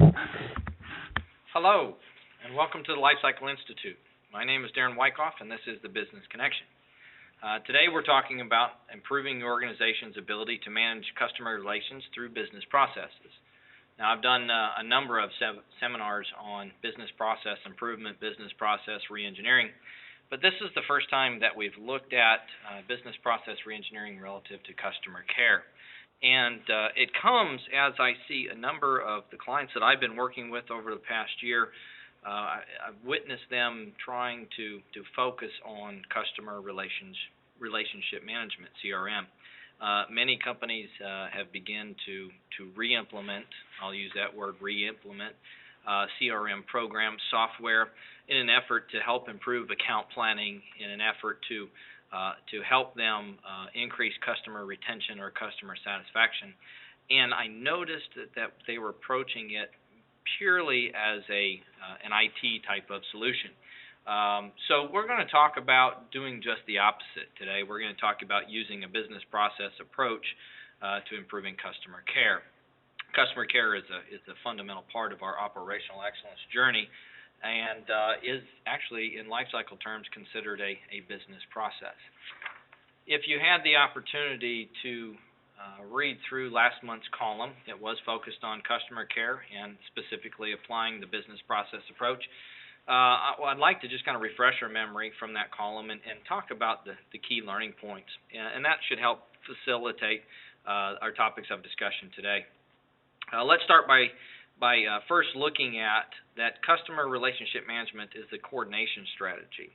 Hello, and welcome to the Lifecycle Institute. My name is Darren Wyckoff, and this is the Business Connection. Today we're talking about improving your organization's ability to manage customer relations through business processes. Now, I've done a number of seminars on business process improvement, business process reengineering, but this is the first time that we've looked at business process reengineering relative to customer care. And it comes as I see a number of the clients that I've been working with over the past year. I've witnessed them trying to focus on customer relationship management, CRM. Many companies have begun to re-implement, I'll use that word, re-implement CRM program software in an effort to help improve account planning, in an effort to help them increase customer retention or customer satisfaction. And I noticed that they were approaching it purely as an IT type of solution. So we're going to talk about doing just the opposite today. We're going to talk about using a business process approach to improving customer care. Customer care is a fundamental part of our operational excellence journey, and is actually, in life cycle terms, considered a business process. If you had the opportunity to read through last month's column, it was focused on customer care and specifically applying the business process approach. I'd like to just kind of refresh our memory from that column and talk about the key learning points, and that should help facilitate our topics of discussion today. Let's start by first looking at that customer relationship management is the coordination strategy.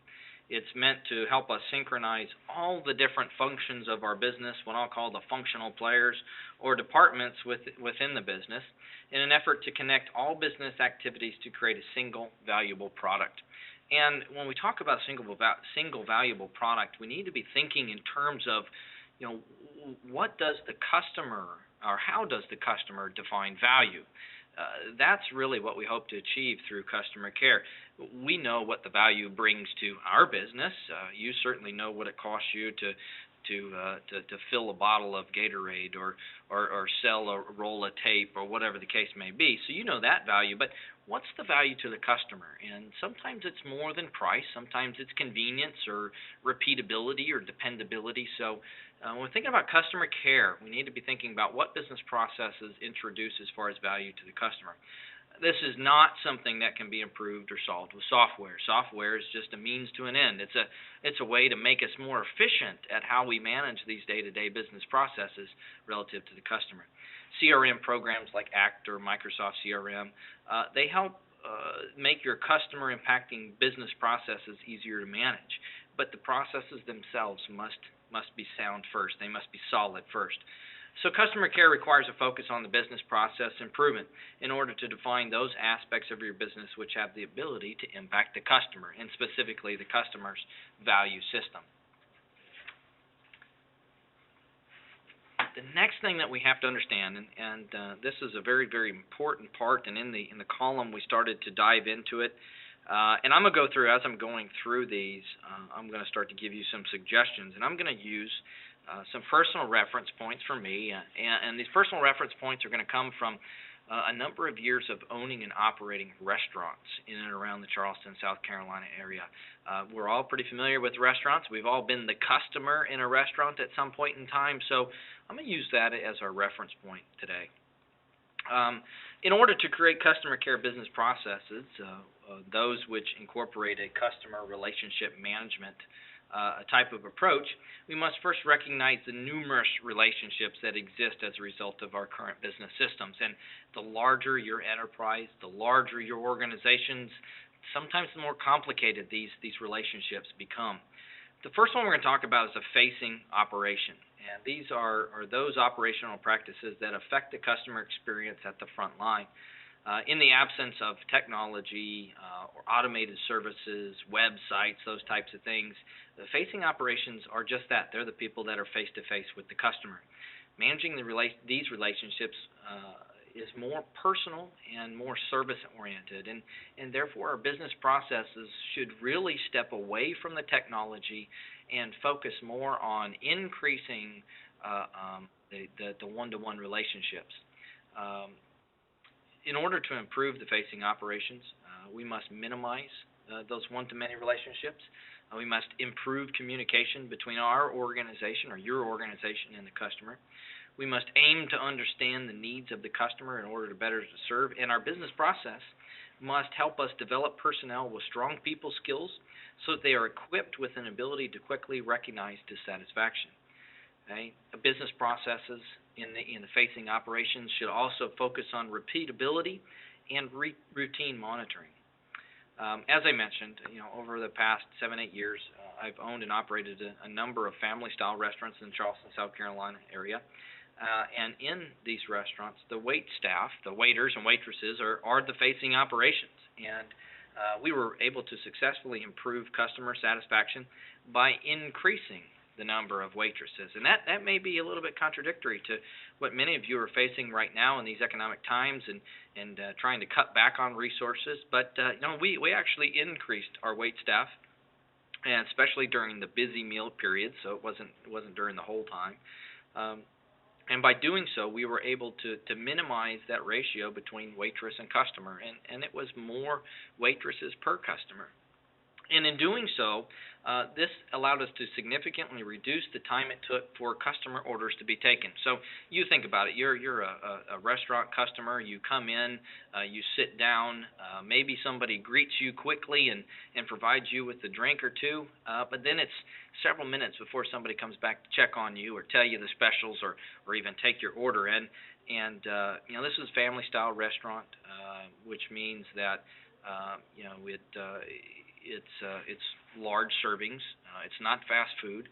It's meant to help us synchronize all the different functions of our business, what I'll call the functional players or departments within the business, in an effort to connect all business activities to create a single valuable product. And when we talk about single valuable product, we need to be thinking in terms of, what does the customer, or how does the customer define value? That's really what we hope to achieve through customer care. We know what the value brings to our business. You certainly know what it costs you to fill a bottle of Gatorade or sell a roll of tape or whatever the case may be. So you know that value, but what's the value to the customer? And sometimes it's more than price. Sometimes it's convenience or repeatability or dependability. So when we're thinking about customer care, we need to be thinking about what business processes introduce as far as value to the customer. This is not something that can be improved or solved with software. Software is just a means to an end. It's a way to make us more efficient at how we manage these day-to-day business processes relative to the customer. CRM programs like ACT or Microsoft CRM, they help make your customer impacting business processes easier to manage. But the processes themselves must be sound first. They must be solid first. So customer care requires a focus on the business process improvement in order to define those aspects of your business which have the ability to impact the customer, and specifically the customer's value system. The next thing that we have to understand, and this is a very, very important part, and in the column we started to dive into it, and I'm going to go through, as I'm going through these, I'm going to start to give you some suggestions, and I'm going to use some personal reference points for me, and these personal reference points are going to come from a number of years of owning and operating restaurants in and around the Charleston, South Carolina area. We're all pretty familiar with restaurants. We've all been the customer in a restaurant at some point in time, so I'm going to use that as our reference point today. In order to create customer care business processes, those which incorporate a customer relationship management type of approach, we must first recognize the numerous relationships that exist as a result of our current business systems. And the larger your enterprise, the larger your organizations, sometimes the more complicated these relationships become. The first one we're going to talk about is a facing operation. And these are those operational practices that affect the customer experience at the front line. In the absence of technology or automated services, websites, those types of things, the facing operations are just that. They're the people that are face-to-face with the customer. Managing these relationships is more personal and more service-oriented, and therefore our business processes should really step away from the technology and focus more on increasing the one-to-one relationships. in order to improve the facing operations, we must minimize those one-to-many relationships. We must improve communication between our organization or your organization and the customer. We must aim to understand the needs of the customer in order to better serve. And our business process must help us develop personnel with strong people skills so that they are equipped with an ability to quickly recognize dissatisfaction. Okay? Business processes in the facing operations should also focus on repeatability and routine monitoring. As I mentioned, over the past 7-8 years, I've owned and operated a number of family-style restaurants in the Charleston, South Carolina area. And in these restaurants, the wait staff, the waiters and waitresses, are the facing operations. And we were able to successfully improve customer satisfaction by increasing the number of waitresses. And that may be a little bit contradictory to what many of you are facing right now in these economic times and trying to cut back on resources. But we actually increased our wait staff, and especially during the busy meal period, so it wasn't during the whole time. And by doing so, we were able to minimize that ratio between waitress and customer, and it was more waitresses per customer. And in doing so, this allowed us to significantly reduce the time it took for customer orders to be taken. So you think about it. You're a restaurant customer. You come in, you sit down. Maybe somebody greets you quickly and provides you with a drink or two, but then it's several minutes before somebody comes back to check on you or tell you the specials or even take your order in. And this is a family-style restaurant, which means that it's large servings. It's not fast food.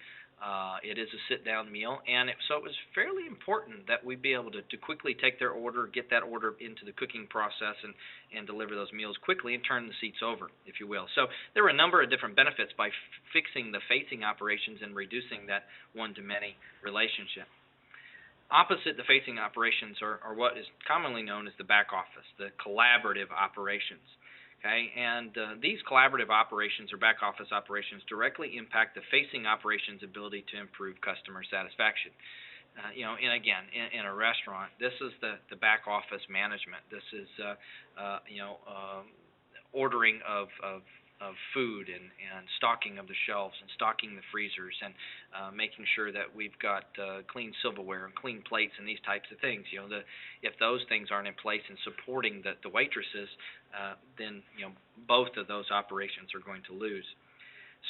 It is a sit-down meal, and so it was fairly important that we be able to quickly take their order, get that order into the cooking process, and deliver those meals quickly and turn the seats over, if you will. So there were a number of different benefits by fixing the facing operations and reducing that one-to-many relationship. Opposite the facing operations are what is commonly known as the back office, the collaborative operations. Okay, and these collaborative operations or back office operations directly impact the facing operations ability to improve customer satisfaction. In a restaurant, this is the back office management. This is ordering of food and stocking of the shelves and stocking the freezers and making sure that we've got clean silverware and clean plates and these types of things. If those things aren't in place and supporting the waitresses, then both of those operations are going to lose.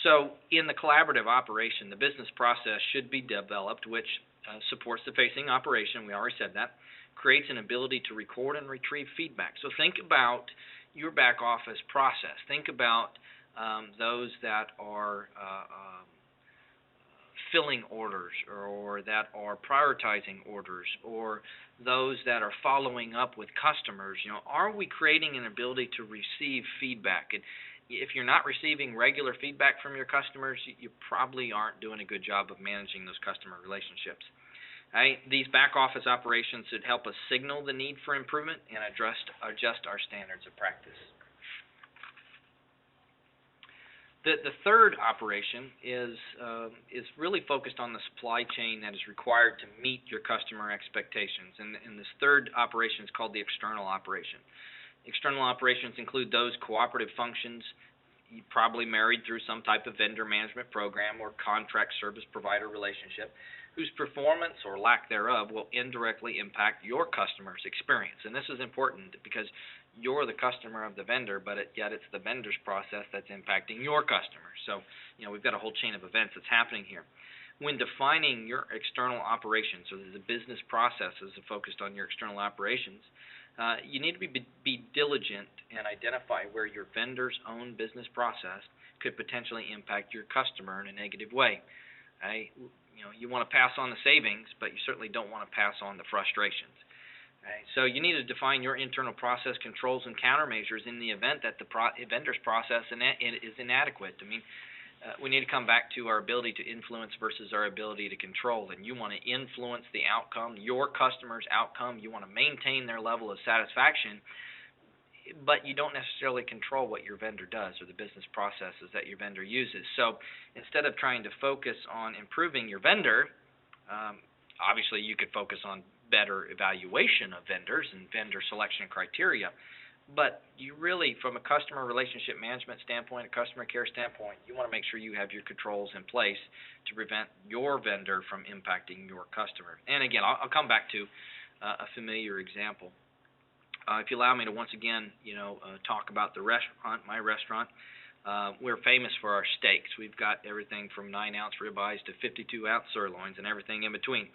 So in the collaborative operation, the business process should be developed, which supports the facing operation. We already said that. Creates an ability to record and retrieve feedback. So think about your back office process. Think about those that are filling orders or that are prioritizing orders or those that are following up with customers. Are we creating an ability to receive feedback? And if you're not receiving regular feedback from your customers, you probably aren't doing a good job of managing those customer relationships. Right? These back office operations should help us signal the need for improvement and adjust our standards of practice. The third operation is really focused on the supply chain that is required to meet your customer expectations. And this third operation is called the external operation. External operations include those cooperative functions you probably married through some type of vendor management program or contract service provider relationship, whose performance or lack thereof will indirectly impact your customer's experience. And this is important because you're the customer of the vendor, but yet it's the vendor's process that's impacting your customer. So, we've got a whole chain of events that's happening here. When defining your external operations, so the business processes are focused on your external operations, you need to be diligent and identify where your vendor's own business process could potentially impact your customer in a negative way. Right? You want to pass on the savings, but you certainly don't want to pass on the frustrations. Okay? So you need to define your internal process controls and countermeasures in the event that the vendor's process is inadequate. We need to come back to our ability to influence versus our ability to control. And you want to influence the outcome, your customer's outcome. You want to maintain their level of satisfaction, but you don't necessarily control what your vendor does or the business processes that your vendor uses. So instead of trying to focus on improving your vendor, Obviously, you could focus on better evaluation of vendors and vendor selection criteria, but you really, from a customer relationship management standpoint, a customer care standpoint, you want to make sure you have your controls in place to prevent your vendor from impacting your customer. And again, I'll come back to a familiar example. If you allow me to once again, talk about the restaurant, my restaurant. We're famous for our steaks. We've got everything from 9-ounce ribeyes to 52-ounce sirloins and everything in between.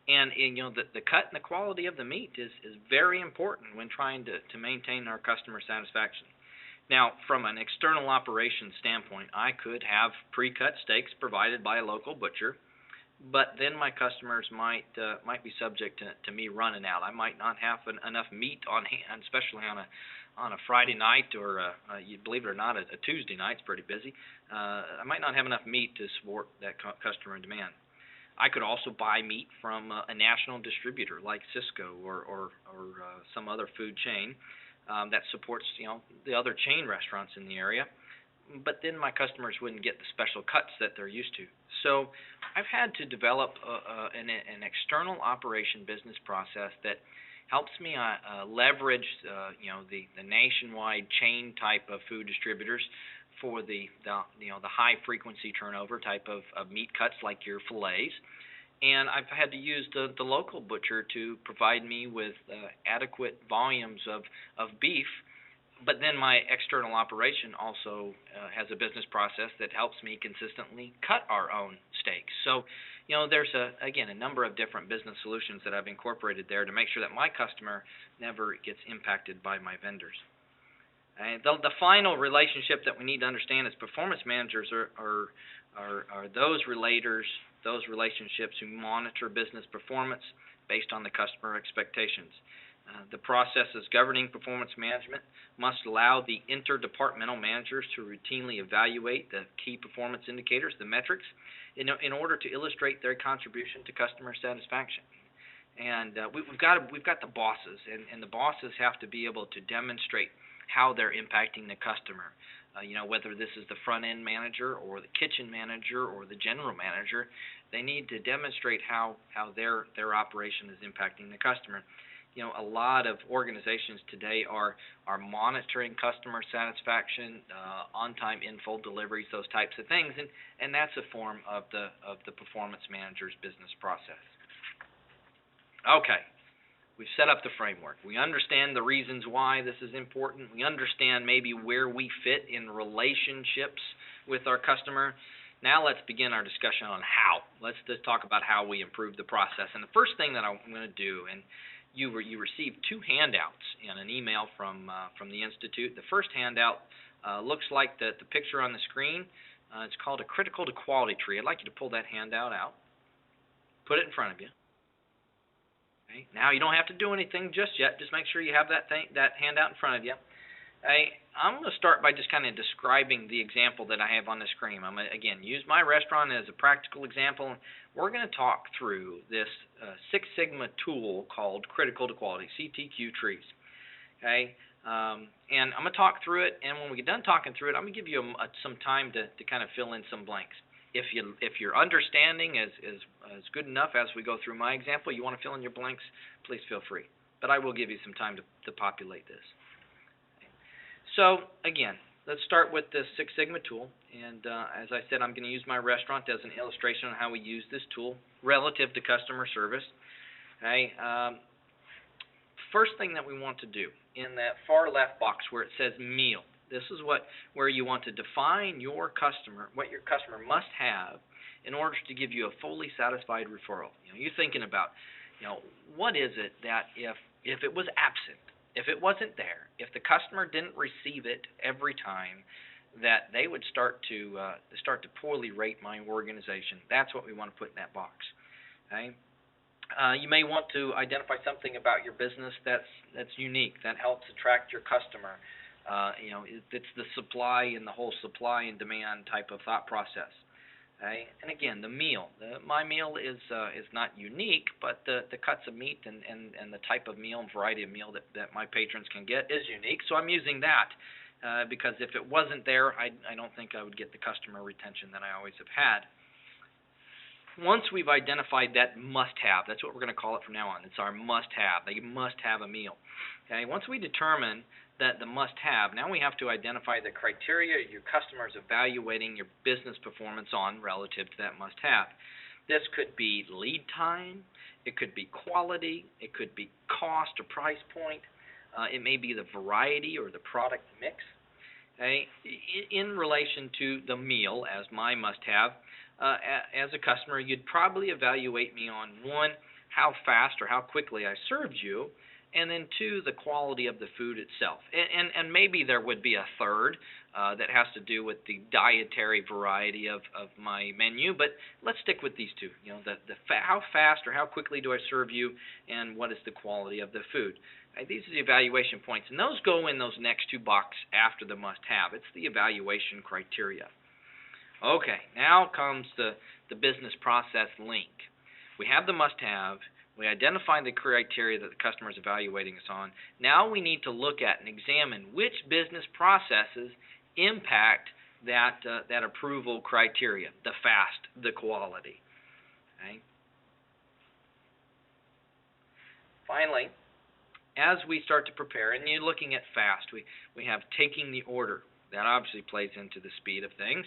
And the cut and the quality of the meat is very important when trying to maintain our customer satisfaction. Now, from an external operations standpoint, I could have pre-cut steaks provided by a local butcher, but then my customers might be subject to me running out. I might not have enough meat on hand, especially on a Friday night, or you believe it or not, a Tuesday night's pretty busy. I might not have enough meat to support that customer demand. I could also buy meat from a national distributor like Sysco or some other food chain that supports the other chain restaurants in the area. But then my customers wouldn't get the special cuts that they're used to. So I've had to develop an external operation business process that helps me leverage the nationwide chain type of food distributors for the high frequency turnover type of meat cuts like your fillets. And I've had to use the local butcher to provide me with adequate volumes of beef. But then my external operation also has a business process that helps me consistently cut our own steaks. So, there's a number of different business solutions that I've incorporated there to make sure that my customer never gets impacted by my vendors. And the final relationship that we need to understand is performance managers are those relationships who monitor business performance based on the customer expectations. The processes governing performance management must allow the interdepartmental managers to routinely evaluate the key performance indicators, the metrics, in order to illustrate their contribution to customer satisfaction. And we've got the bosses, and the bosses have to be able to demonstrate how they're impacting the customer. Whether this is the front-end manager or the kitchen manager or the general manager, they need to demonstrate how their operation is impacting the customer. A lot of organizations today are monitoring customer satisfaction, on-time in-full deliveries, those types of things, and that's a form of the performance manager's business process. Okay, we've set up the framework. We understand the reasons why this is important. We understand maybe where we fit in relationships with our customer. Now let's begin our discussion on how. Let's just talk about how we improve the process. And the first thing that I'm going to do, and you received 2 handouts in an email from the Institute. The first handout looks like the picture on the screen. It's called a critical to quality tree. I'd like you to pull that handout out. Put it in front of you. Okay. Now you don't have to do anything just yet. Just make sure you have that handout in front of you. I'm going to start by just kind of describing the example that I have on the screen. I'm going to, again, use my restaurant as a practical example. We're going to talk through this Six Sigma tool called Critical to Quality, CTQ trees. Okay, and I'm going to talk through it, and when we get done talking through it, I'm going to give you some time to kind of fill in some blanks. If your understanding is good enough as we go through my example, you want to fill in your blanks, please feel free. But I will give you some time to populate this. So, again, let's start with the Six Sigma tool. And as I said, I'm going to use my restaurant as an illustration on how we use this tool relative to customer service. Okay. First thing that we want to do, in that far left box where it says meal, this is where you want to define your customer, what your customer must have in order to give you a fully satisfied referral. You're thinking about, what is it that if it was absent, if it wasn't there, if the customer didn't receive it every time, that they would start to poorly rate my organization. That's what we want to put in that box. Okay. You may want to identify something about your business that's unique, that helps attract your customer. It's the supply and the whole supply and demand type of thought process. Okay? And again, the meal. My meal is not unique, but the cuts of meat and the type of meal and variety of meal that my patrons can get is unique. So I'm using that because if it wasn't there, I don't think I would get the customer retention that I always have had. once we've identified that must-have, that's what we're going to call it from now on. It's our must-have. They must have a meal. Okay. Once we determine that the must-have, now we have to identify the criteria your customer is evaluating your business performance on relative to that must-have. This could be lead time. It could be quality. It could be cost or price point. It may be the variety or the product mix. Okay. In relation to the meal as my must-have, as a customer, you'd probably evaluate me on, one, how fast or how quickly I served you, and then two, the quality of the food itself. And maybe there would be a third that has to do with the dietary variety of my menu, but let's stick with these two. You know, how fast or how quickly do I serve you, and what is the quality of the food. These are the evaluation points, and those go in those next two boxes after the must-have. It's the evaluation criteria. Okay, now comes the business process link. We have the must-have. We identify the criteria that the customer is evaluating us on. Now we need to look at and examine which business processes impact that approval criteria, the fast, the quality. Okay. Finally, as we start to prepare, and you're looking at fast, we have taking the order. That obviously plays into the speed of things.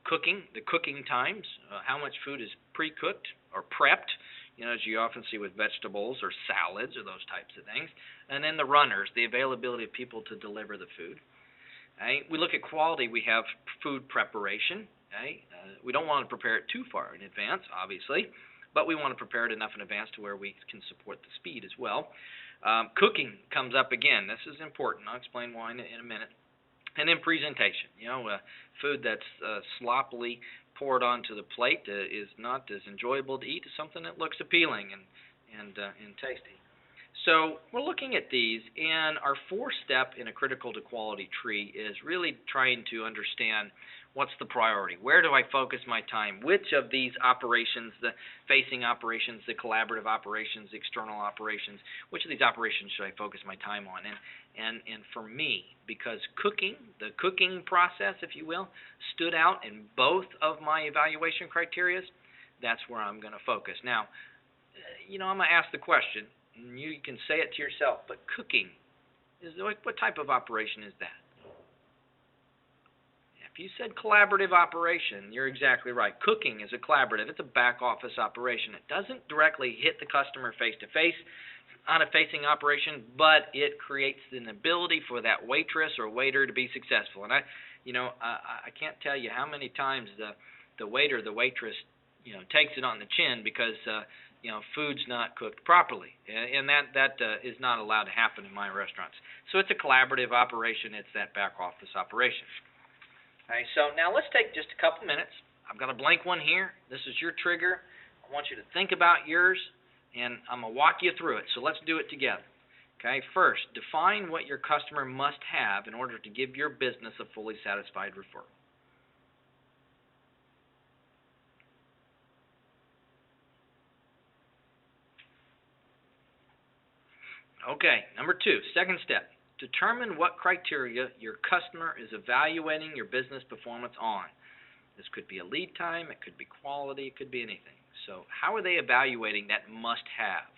Cooking, the cooking times, how much food is pre-cooked or prepped, you know, as you often see with vegetables or salads or those types of things. And then the runners, the availability of people to deliver the food. Okay. We look at quality. We have food preparation. Okay. We don't want to prepare it too far in advance, obviously, but we want to prepare it enough in advance to where we can support the speed as well. Cooking comes up again. This is important. I'll explain why in a minute. And then presentation. You know, food that's sloppily poured onto the plate is not as enjoyable to eat as something that looks appealing and tasty. So we're looking at these, and our fourth step in a critical to quality tree is really trying to understand what's the priority. Where do I focus my time? Which of these operations, the facing operations, the collaborative operations, the external operations, which of these operations should I focus my time on? And for me, because cooking, the cooking process, if you will, stood out in both of my evaluation criteria, that's where I'm going to focus. Now, you know, I'm going to ask the question, and you can say it to yourself, but cooking, what type of operation is that? If you said collaborative operation, you're exactly right. Cooking is a collaborative. It's a back office operation. It doesn't directly hit the customer face-to-face on a facing operation, but it creates an ability for that waitress or waiter to be successful. And I can't tell you how many times the waiter, the waitress, you know, takes it on the chin because food's not cooked properly, and that is not allowed to happen in my restaurants. So it's a collaborative operation. It's that back office operation. Okay, so now let's take just a couple minutes. I've got a blank one here. This is your trigger. I want you to think about yours, and I'm going to walk you through it. So let's do it together. Okay, first, define what your customer must have in order to give your business a fully satisfied referral. Okay, number two, second step. Determine what criteria your customer is evaluating your business performance on. This could be a lead time, it could be quality, it could be anything. So how are they evaluating that must-have?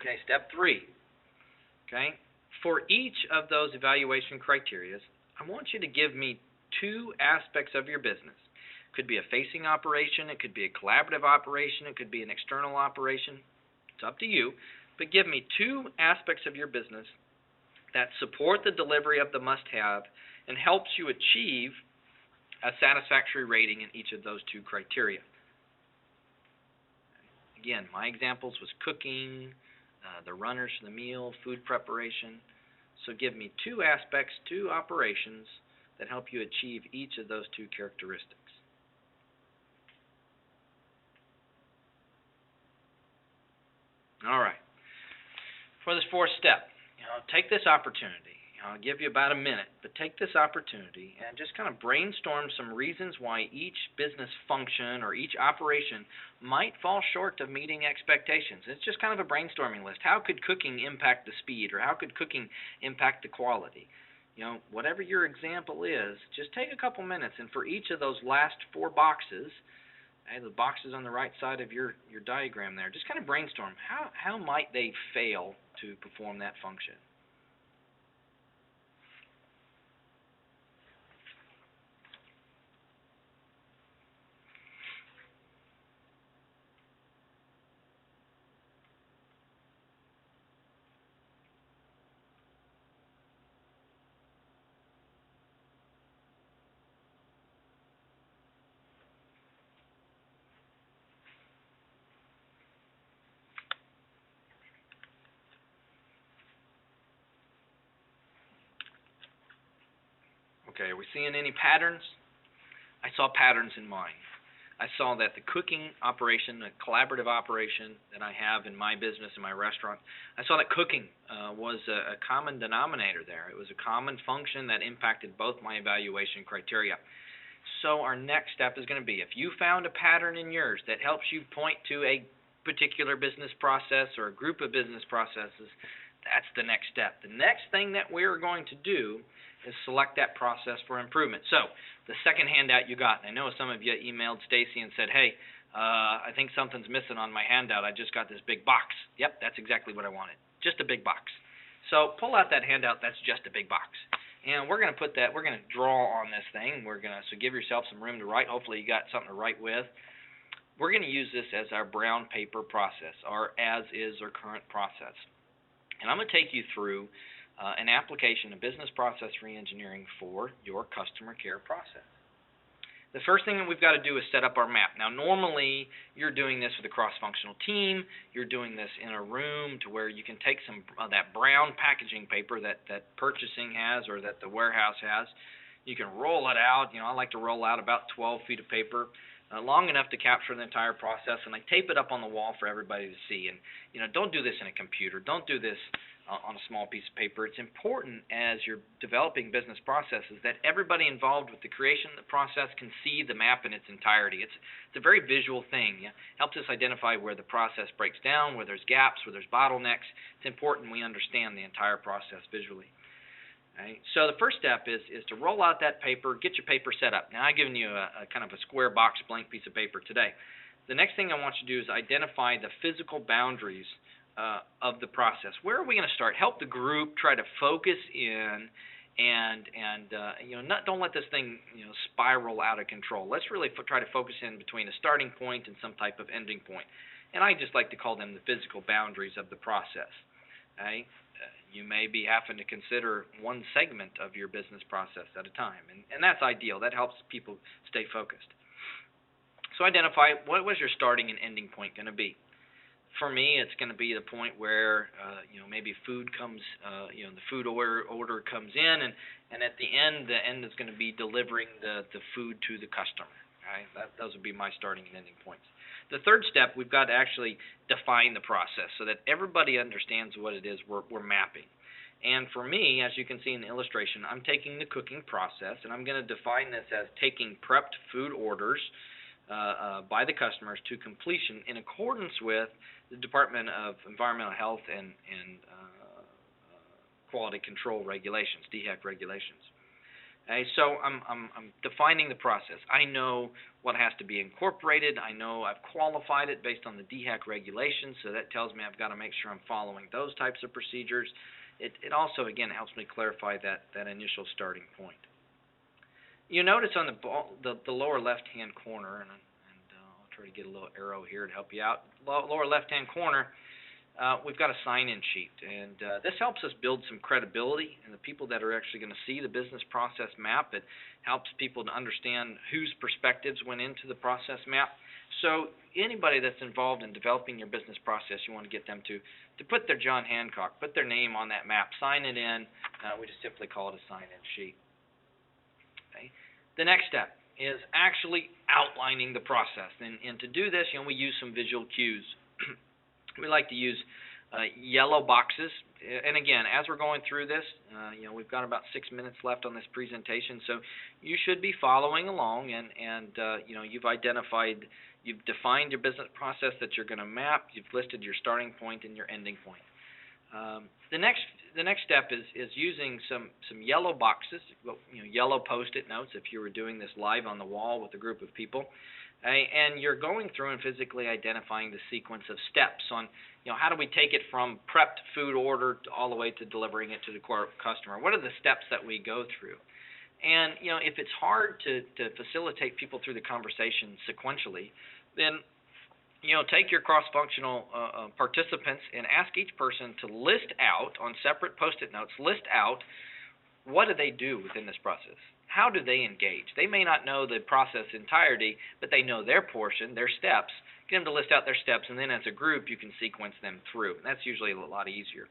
Okay, step three. Okay, for each of those evaluation criteria, I want you to give me two aspects of your business. It could be a facing operation, it could be a collaborative operation, it could be an external operation. It's up to you, but give me two aspects of your business that support the delivery of the must-have and helps you achieve a satisfactory rating in each of those two criteria. Again, my examples was cooking, the runners for the meal, food preparation. So give me two aspects, two operations that help you achieve each of those two characteristics. All right. For this fourth step, take this opportunity. I'll give you about a minute, but take this opportunity and just kind of brainstorm some reasons why each business function or each operation might fall short of meeting expectations. It's just kind of a brainstorming list. How could cooking impact the speed, or how could cooking impact the quality? Whatever your example is, just take a couple minutes, and for each of those last 4 boxes, the boxes on the right side of your diagram there, just kind of brainstorm. How might they fail to perform that function? Okay, are we seeing any patterns? I saw patterns in mine. I saw that the cooking operation, the collaborative operation that I have in my business, in my restaurant, I saw that cooking was a common denominator there. It was a common function that impacted both my evaluation criteria. So our next step is going to be, if you found a pattern in yours that helps you point to a particular business process or a group of business processes, that's the next step. The next thing that we're going to do is select that process for improvement. So the second handout you got, and I know some of you emailed Stacy and said, hey, I think something's missing on my handout. I just got this big box. Yep, that's exactly what I wanted, just a big box. So pull out that handout. That's just a big box. And we're going to put that, we're going to draw on this thing. So give yourself some room to write. Hopefully you got something to write with. We're going to use this as our brown paper process, our as-is or current process. And I'm going to take you through an application of business process reengineering for your customer care process. The first thing that we've got to do is set up our map. Now, normally, you're doing this with a cross-functional team. You're doing this in a room to where you can take some of that brown packaging paper that purchasing has or that the warehouse has. You can roll it out. I like to roll out about 12 feet of paper, long enough to capture the entire process, and I tape it up on the wall for everybody to see. And, don't do this in a computer. Don't do this on a small piece of paper. It's important as you're developing business processes that everybody involved with the creation of the process can see the map in its entirety. It's a very visual thing. It helps us identify where the process breaks down, where there's gaps, where there's bottlenecks. It's important we understand the entire process visually. Right? So the first step is to roll out that paper, get your paper set up. Now, I've given you a kind of a square box blank piece of paper today. The next thing I want you to do is identify the physical boundaries of the process. Where are we going to start? Help the group try to focus in and don't let this thing spiral out of control. Let's really try to focus in between a starting point and some type of ending point. And I just like to call them the physical boundaries of the process. Okay? You may be having to consider one segment of your business process at a time, and that's ideal. That helps people stay focused. So identify what was your starting and ending point going to be. For me, it's going to be the point where maybe food comes, the food order comes in, and at the end is going to be delivering the food to the customer. Right? Those would be my starting and ending points. The third step, we've got to actually define the process so that everybody understands what it is we're mapping. And for me, as you can see in the illustration, I'm taking the cooking process, and I'm going to define this as taking prepped food orders by the customers to completion in accordance with the Department of Environmental Health and Quality Control regulations, DHEC regulations. Okay, so I'm defining the process. I know what has to be incorporated. I know I've qualified it based on the DHEC regulations, so that tells me I've got to make sure I'm following those types of procedures. It also, again, helps me clarify that initial starting point. You notice on the lower left-hand corner, and I'll try to get a little arrow here to help you out. Lower left-hand corner, we've got a sign-in sheet, and this helps us build some credibility in the people that are actually going to see the business process map. It helps people to understand whose perspectives went into the process map. So anybody that's involved in developing your business process, you want to get them to put their John Hancock, put their name on that map, sign it in. We just simply call it a sign-in sheet. Okay. The next step is actually outlining the process, and to do this, we use some visual cues. We like to use yellow boxes. And again, as we're going through this, we've got about 6 minutes left on this presentation, so you should be following along. And you've defined your business process that you're going to map. You've listed your starting point and your ending point. The next step is using some yellow boxes, yellow Post-it notes if you were doing this live on the wall with a group of people. And you're going through and physically identifying the sequence of steps on, how do we take it from prepped food order all the way to delivering it to the customer? What are the steps that we go through? And, if it's hard to facilitate people through the conversation sequentially, then, take your cross-functional participants and ask each person to list out on separate Post-it notes, list out what do they do within this process. How do they engage? They may not know the process entirety, but they know their portion, their steps. Get them to list out their steps, and then as a group, you can sequence them through. And that's usually a lot easier.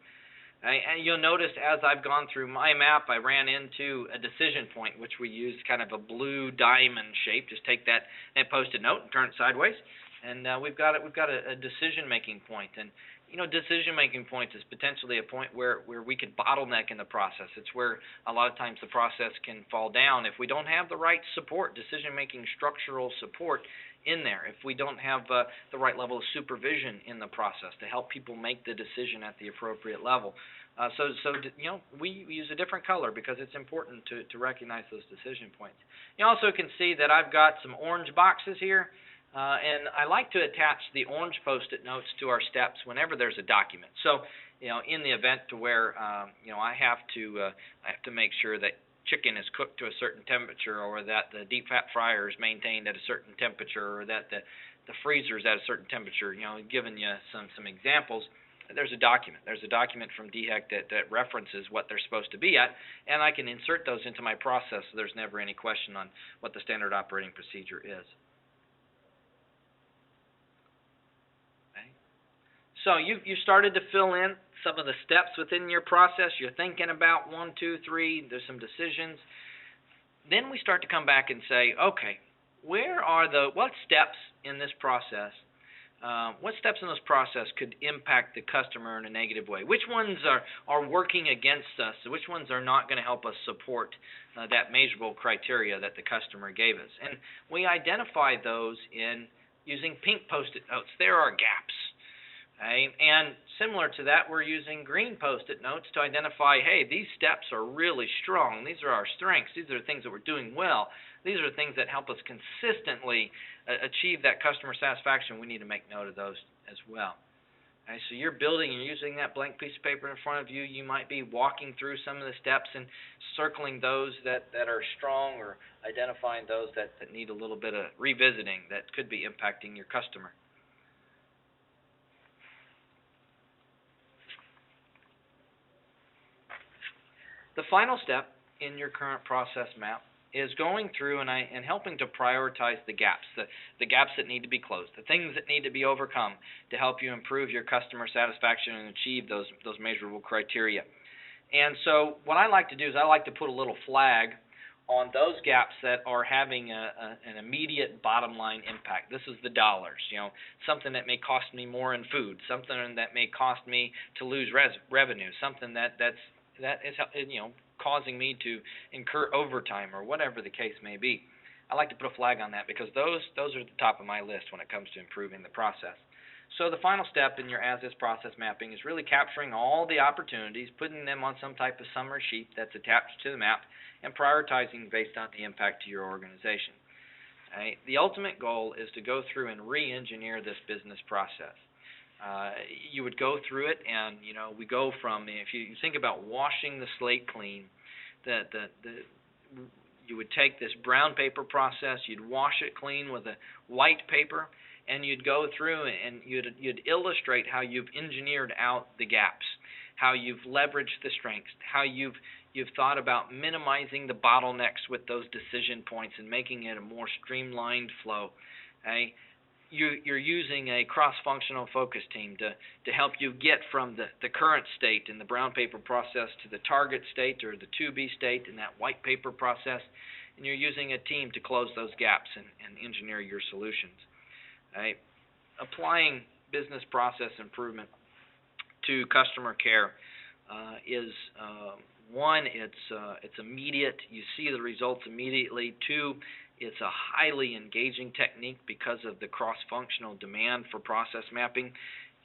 And you'll notice as I've gone through my map, I ran into a decision point, which we use kind of a blue diamond shape. Just take that Post-it note and turn it sideways, and we've got a decision-making point. And decision-making point is potentially a point where we could bottleneck in the process. It's where a lot of times the process can fall down if we don't have the right support, decision-making structural support in there, if we don't have the right level of supervision in the process to help people make the decision at the appropriate level. We use a different color because it's important to recognize those decision points. You also can see that I've got some orange boxes here. And I like to attach the orange Post-it notes to our steps whenever there's a document. So, in the event to where I have to make sure that chicken is cooked to a certain temperature, or that the deep fat fryer is maintained at a certain temperature, or that the freezer is at a certain temperature. Giving you some examples. There's a document. There's a document from DHEC that references what they're supposed to be at, and I can insert those into my process so there's never any question on what the standard operating procedure is. So you started to fill in some of the steps within your process. You're thinking about 1, 2, 3. There's some decisions. Then we start to come back and say, okay, what steps in this process? What steps in this process could impact the customer in a negative way? Which ones are working against us? Which ones are not going to help us support that measurable criteria that the customer gave us? And we identify those in using pink Post-it notes. There are gaps. Okay. And similar to that, we're using green Post-it notes to identify, hey, these steps are really strong. These are our strengths. These are the things that we're doing well. These are the things that help us consistently achieve that customer satisfaction. We need to make note of those as well. Okay, so you're using that blank piece of paper in front of you. You might be walking through some of the steps and circling those that are strong, or identifying those that need a little bit of revisiting that could be impacting your customer. The final step in your current process map is going through and helping to prioritize the gaps that need to be closed, the things that need to be overcome to help you improve your customer satisfaction and achieve those measurable criteria. And so what I like to do is I like to put a little flag on those gaps that are having an immediate bottom line impact. This is the dollars, something that may cost me more in food, something that may cost me to lose revenue, something that is causing me to incur overtime, or whatever the case may be. I like to put a flag on that because those are at the top of my list when it comes to improving the process. So the final step in your as-is process mapping is really capturing all the opportunities, putting them on some type of summary sheet that's attached to the map, and prioritizing based on the impact to your organization. Okay? The ultimate goal is to go through and re-engineer this business process. You would go through it, and we go from, if you think about washing the slate clean, you would take this brown paper process, you'd wash it clean with a white paper, and you'd go through and you'd illustrate how you've engineered out the gaps, how you've leveraged the strengths, how you've thought about minimizing the bottlenecks with those decision points and making it a more streamlined flow. Okay? You're using a cross-functional focus team to help you get from the current state in the brown paper process to the target state, or the to-be state in that white paper process, and you're using a team to close those gaps and engineer your solutions. Right? Applying business process improvement to customer care is one, it's immediate. You see the results immediately. Two, it's a highly engaging technique because of the cross-functional demand for process mapping.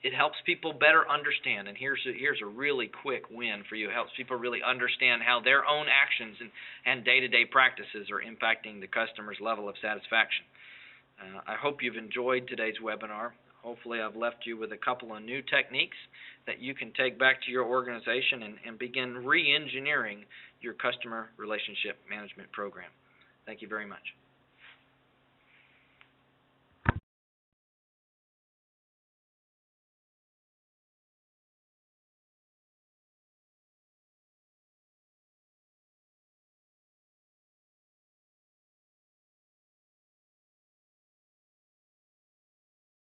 It helps people better understand, and here's a really quick win for you. It helps people really understand how their own actions and day-to-day practices are impacting the customer's level of satisfaction. I hope you've enjoyed today's webinar. Hopefully I've left you with a couple of new techniques that you can take back to your organization and begin re-engineering your customer relationship management program. Thank you very much.